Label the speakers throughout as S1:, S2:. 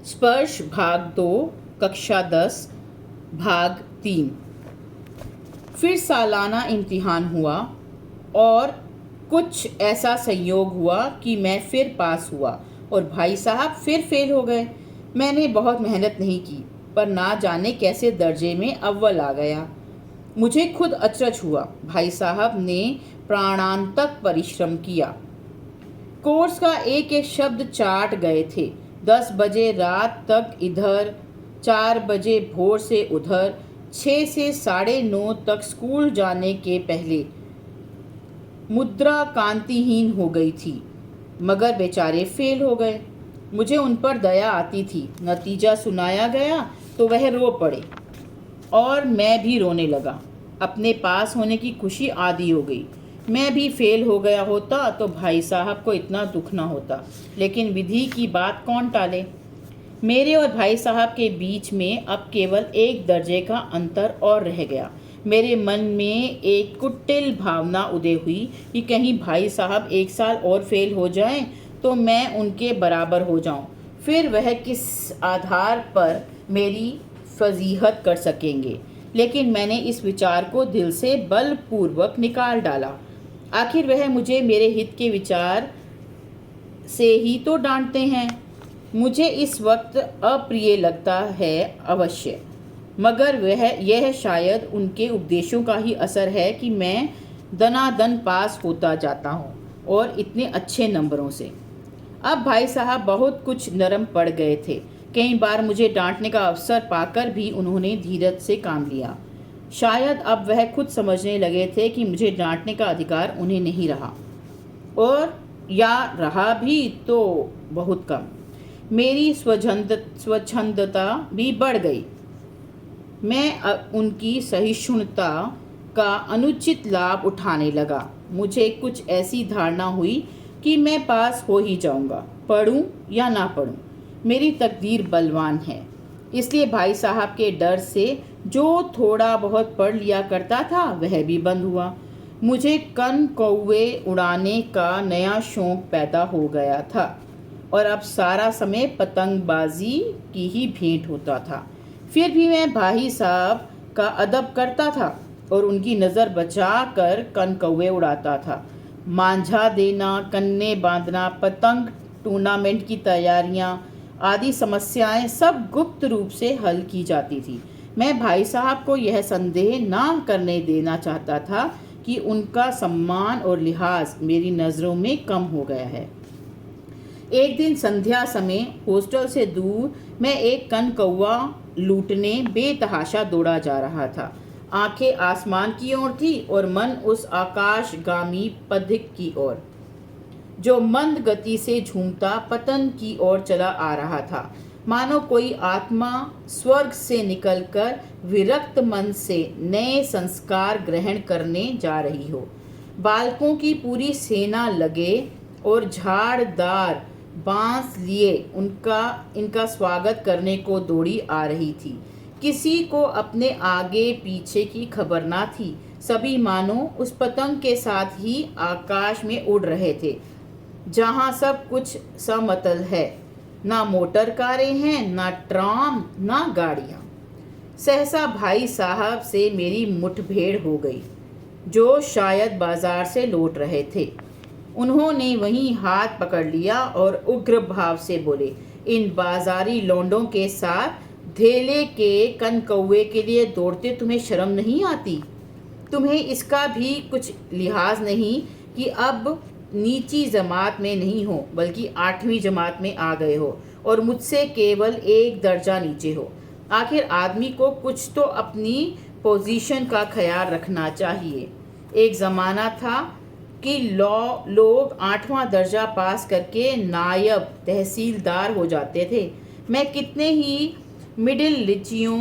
S1: स्पर्श भाग 2 कक्षा 10 भाग 3। फिर सालाना इम्तिहान हुआ और कुछ ऐसा संयोग हुआ कि मैं फिर पास हुआ और भाई साहब फिर फेल हो गए। मैंने बहुत मेहनत नहीं की पर ना जाने कैसे दर्जे में अव्वल आ गया। मुझे खुद अचरज हुआ। भाई साहब ने प्राणांतक परिश्रम किया। कोर्स का एक एक शब्द चाट गए थे। 10 बजे रात तक इधर, 4 बजे भोर से उधर, 6 से 9:30 तक स्कूल जाने के पहले। मुद्रा कांतिहीन हो गई थी मगर बेचारे फेल हो गए। मुझे उन पर दया आती थी। नतीजा सुनाया गया तो वह रो पड़े और मैं भी रोने लगा। अपने पास होने की खुशी आधी हो गई। मैं भी फेल हो गया होता तो भाई साहब को इतना दुख ना होता, लेकिन विधि की बात कौन टाले। मेरे और भाई साहब के बीच में अब केवल 1 दर्जे का अंतर और रह गया। मेरे मन में एक कुटिल भावना उदय हुई कि कहीं भाई साहब 1 साल और फेल हो जाएं तो मैं उनके बराबर हो जाऊं। फिर वह किस आधार पर मेरी फजीहत कर सकेंगे। लेकिन मैंने इस विचार को दिल से बलपूर्वक निकाल डाला। आखिर वह मुझे मेरे हित के विचार से ही तो डांटते हैं। मुझे इस वक्त अप्रिय लगता है अवश्य, मगर यह शायद उनके उपदेशों का ही असर है कि मैं दनादन पास होता जाता हूँ और इतने अच्छे नंबरों से। अब भाई साहब बहुत कुछ नरम पड़ गए थे। कई बार मुझे डांटने का अवसर पाकर भी उन्होंने धीरज से काम लिया। शायद अब वह खुद समझने लगे थे कि मुझे डांटने का अधिकार उन्हें नहीं रहा, और या रहा भी तो बहुत कम। मेरी स्वच्छंदता भी बढ़ गई। मैं उनकी सहिष्णुता का अनुचित लाभ उठाने लगा। मुझे कुछ ऐसी धारणा हुई कि मैं पास हो ही जाऊंगा, पढ़ूं या ना पढ़ूं। मेरी तकदीर बलवान है। इसलिए भाई साहब के डर से जो थोड़ा बहुत पढ़ लिया करता था वह भी बंद हुआ। मुझे कन कौवे उड़ाने का नया शौक पैदा हो गया था और अब सारा समय पतंगबाजी की ही भेंट होता था। फिर भी मैं भाई साहब का अदब करता था और उनकी नज़र बचा कर कन कौवे उड़ाता था। मांझा देना, कन्ने बांधना, पतंग टूर्नामेंट की तैयारियां आदि समस्याएं सब गुप्त रूप से हल की जाती थी। मैं भाई साहब को यह संदेह ना करने देना चाहता था कि उनका सम्मान और लिहाज मेरी नज़रों में कम हो गया है। एक दिन संध्या समय हॉस्टल से दूर मैं एक कन कौवा लूटने बेतहाशा दौड़ा जा रहा था। आंखें आसमान की ओर थी और मन उस आकाशगामी पथिक की ओर जो मंद गति से झूमता पतन की ओर चला आ रहा था। मानो कोई आत्मा स्वर्ग से निकलकर विरक्त मन से नए संस्कार ग्रहण करने जा रही हो। बालकों की पूरी सेना लगे और झाड़दार बांस लिए इनका स्वागत करने को दौड़ी आ रही थी। किसी को अपने आगे पीछे की खबर ना थी। सभी मानो उस पतंग के साथ ही आकाश में उड़ रहे थे जहाँ सब कुछ समतल है। ना मोटर कारें हैं, ना ट्राम, ना गाड़ियाँ। सहसा भाई साहब से मेरी मुठभेड़ हो गई, जो शायद बाजार से लौट रहे थे। उन्होंने वहीं हाथ पकड़ लिया और उग्र भाव से बोले, इन बाजारी लौंडों के साथ धेले के कन कौवे के लिए दौड़ते तुम्हें शर्म नहीं आती? तुम्हें इसका भी कुछ लिहाज नहीं कि अब नीची जमात में नहीं हो बल्कि 8वीं जमात में आ गए हो और मुझसे केवल 1 दर्जा नीचे हो। आखिर आदमी को कुछ तो अपनी पोजीशन का ख्याल रखना चाहिए। एक ज़माना था कि लोग 8वां दर्जा पास करके नायब तहसीलदार हो जाते थे। मैं कितने ही मिडिल लिचियों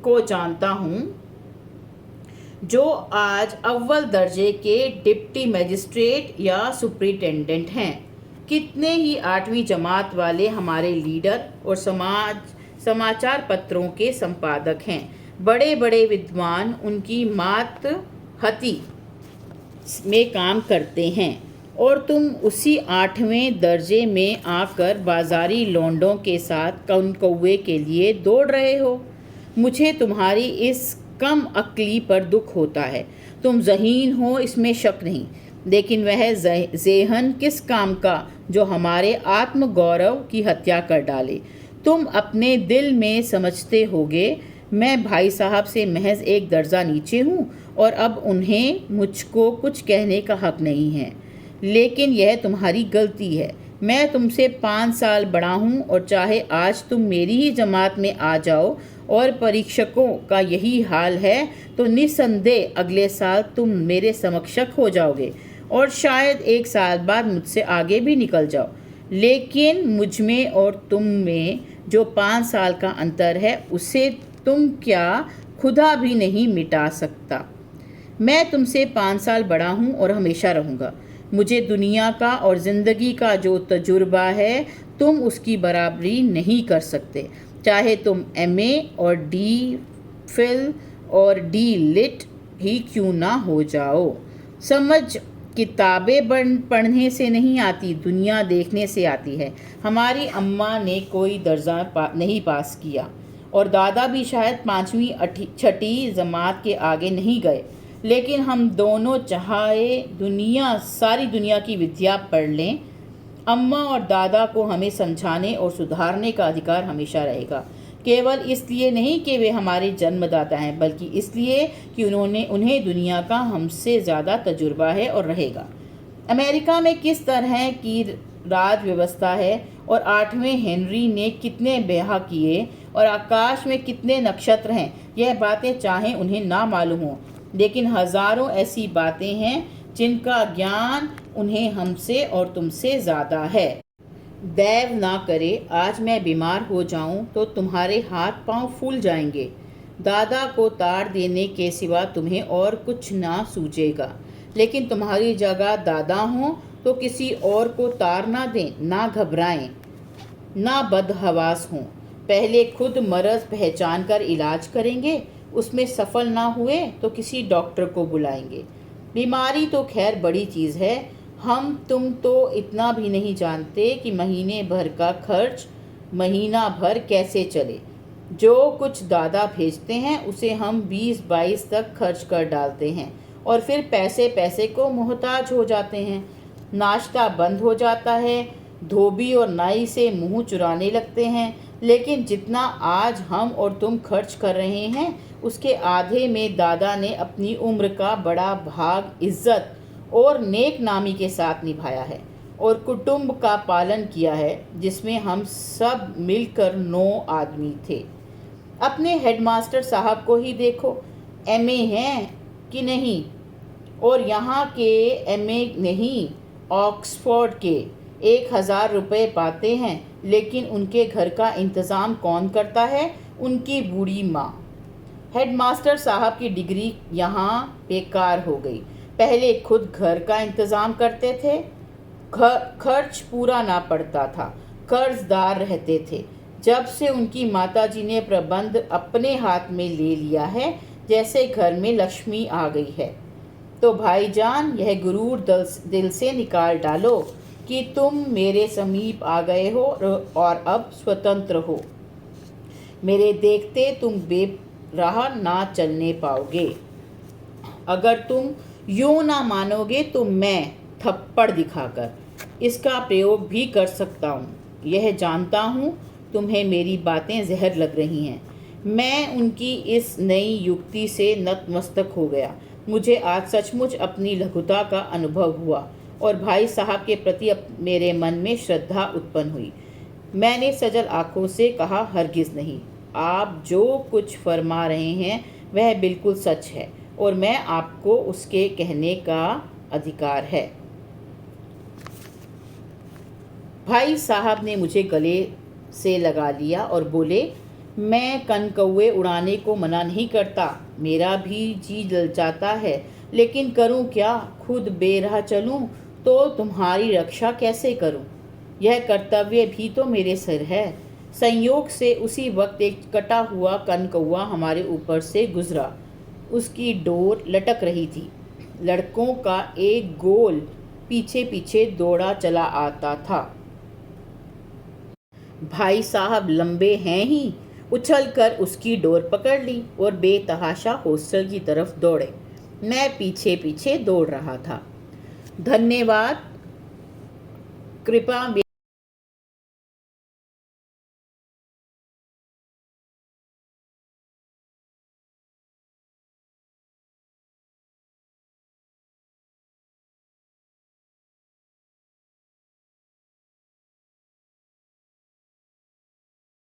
S1: को जानता हूँ जो आज अव्वल दर्जे के डिप्टी मजिस्ट्रेट या सुपरिटेंडेंट हैं। कितने ही 8वीं जमात वाले हमारे लीडर और समाचार पत्रों के संपादक हैं। बड़े बड़े विद्वान उनकी मातहती में काम करते हैं। और तुम उसी 8वें दर्जे में आकर बाजारी लौंडों के साथ कौवे के लिए दौड़ रहे हो। मुझे तुम्हारी इस कम अक्ली पर दुख होता है। तुम ज़हीन हो, इसमें शक नहीं, लेकिन वह ज़ेहन किस काम का जो हमारे आत्मगौरव की हत्या कर डाले। तुम अपने दिल में समझते होगे मैं भाई साहब से महज एक दर्जा नीचे हूँ और अब उन्हें मुझको कुछ कहने का हक नहीं है, लेकिन यह तुम्हारी गलती है। मैं तुमसे 5 साल बड़ा हूँ और चाहे आज तुम मेरी ही जमात में आ जाओ और परीक्षकों का यही हाल है तो निस्संदेह अगले साल तुम मेरे समकक्ष हो जाओगे और शायद 1 साल बाद मुझसे आगे भी निकल जाओ। लेकिन मुझ में और तुम में जो 5 साल का अंतर है उसे तुम क्या खुदा भी नहीं मिटा सकता। मैं तुमसे 5 साल बड़ा हूँ और हमेशा रहूँगा। मुझे दुनिया का और ज़िंदगी का जो तजुर्बा है तुम उसकी बराबरी नहीं कर सकते, चाहे तुम MA और D.Phil और D.Lit ही क्यों ना हो जाओ। समझ किताबें पढ़ने से नहीं आती, दुनिया देखने से आती है। हमारी अम्मा ने कोई दर्जा नहीं पास किया और दादा भी शायद 5वीं 6ठी जमात के आगे नहीं गए, लेकिन हम दोनों चाहे सारी दुनिया की विद्या पढ़ लें, अम्मा और दादा को हमें समझाने और सुधारने का अधिकार हमेशा रहेगा। केवल इसलिए नहीं कि वे हमारे जन्मदाता हैं, बल्कि इसलिए कि उन्हें दुनिया का हमसे ज़्यादा तजुर्बा है और रहेगा। अमेरिका में किस तरह की राज व्यवस्था है और 8वें हेनरी ने कितने ब्याह किए और आकाश में कितने नक्षत्र हैं, यह बातें चाहे उन्हें ना मालूम हो, लेकिन हज़ारों ऐसी बातें हैं जिनका ज्ञान उन्हें हमसे और तुमसे ज़्यादा है। दैव ना करे आज मैं बीमार हो जाऊं तो तुम्हारे हाथ पांव फूल जाएंगे। दादा को तार देने के सिवा तुम्हें और कुछ ना सूझेगा, लेकिन तुम्हारी जगह दादा हो तो किसी और को तार ना दें, ना घबराएं, ना बदहवास हों। पहले खुद मर्ज़ पहचान कर इलाज करेंगे, उसमें सफल ना हुए तो किसी डॉक्टर को बुलाएंगे। बीमारी तो खैर बड़ी चीज़ है, हम तुम तो इतना भी नहीं जानते कि महीने भर का खर्च महीना भर कैसे चले। जो कुछ दादा भेजते हैं उसे हम 20-22 तक खर्च कर डालते हैं और फिर पैसे पैसे को मोहताज हो जाते हैं। नाश्ता बंद हो जाता है, धोबी और नाई से मुंह चुराने लगते हैं, लेकिन जितना आज हम और तुम खर्च कर रहे हैं उसके आधे में दादा ने अपनी उम्र का बड़ा भाग इज्जत और नेक नामी के साथ निभाया है और कुटुंब का पालन किया है, जिसमें हम सब मिलकर 9 आदमी थे। अपने हेडमास्टर साहब को ही देखो, MA हैं कि नहीं, और यहाँ के MA नहीं, ऑक्सफोर्ड के 1000 रुपये पाते हैं, लेकिन उनके घर का इंतज़ाम कौन करता है? उनकी बूढ़ी माँ। हेडमास्टर साहब की डिग्री यहाँ बेकार हो गई। पहले खुद घर का इंतज़ाम करते थे, खर्च पूरा ना पड़ता था, कर्जदार रहते थे। जब से उनकी माताजी ने प्रबंध अपने हाथ में ले लिया है, जैसे घर में लक्ष्मी आ गई है। तो भाईजान, यह गुरूर दिल से निकाल डालो कि तुम मेरे समीप आ गए हो और अब स्वतंत्र हो। मेरे देखते तुम बेराह ना चलने पाओगे। अगर तुम यूँ ना मानोगे तो मैं थप्पड़ दिखाकर इसका प्रयोग भी कर सकता हूँ। यह जानता हूँ तुम्हें मेरी बातें जहर लग रही हैं। मैं उनकी इस नई युक्ति से नतमस्तक हो गया। मुझे आज सचमुच अपनी लघुता का अनुभव हुआ और भाई साहब के प्रति मेरे मन में श्रद्धा उत्पन्न हुई। मैंने सजल आँखों से कहा, हरगिज़ नहीं, आप जो कुछ फरमा रहे हैं वह बिल्कुल सच है और मैं आपको उसके कहने का अधिकार है। भाई साहब ने मुझे गले से लगा लिया और बोले, मैं कनकौवे उड़ाने को मना नहीं करता, मेरा भी जी ललचाता है, लेकिन करूं क्या? खुद बेराह चलूं तो तुम्हारी रक्षा कैसे करूं? यह कर्तव्य भी तो मेरे सिर है। संयोग से उसी वक्त एक कटा हुआ कनकौवा हमारे ऊपर से गुजरा। उसकी डोर लटक रही थी। लड़कों का एक गोल पीछे पीछे दौड़ा चला आता था। भाई साहब लंबे हैं ही, उछलकर उसकी डोर पकड़ ली और बेतहाशा हॉस्टल की तरफ दौड़े। मैं पीछे पीछे दौड़ रहा था। धन्यवाद, कृपया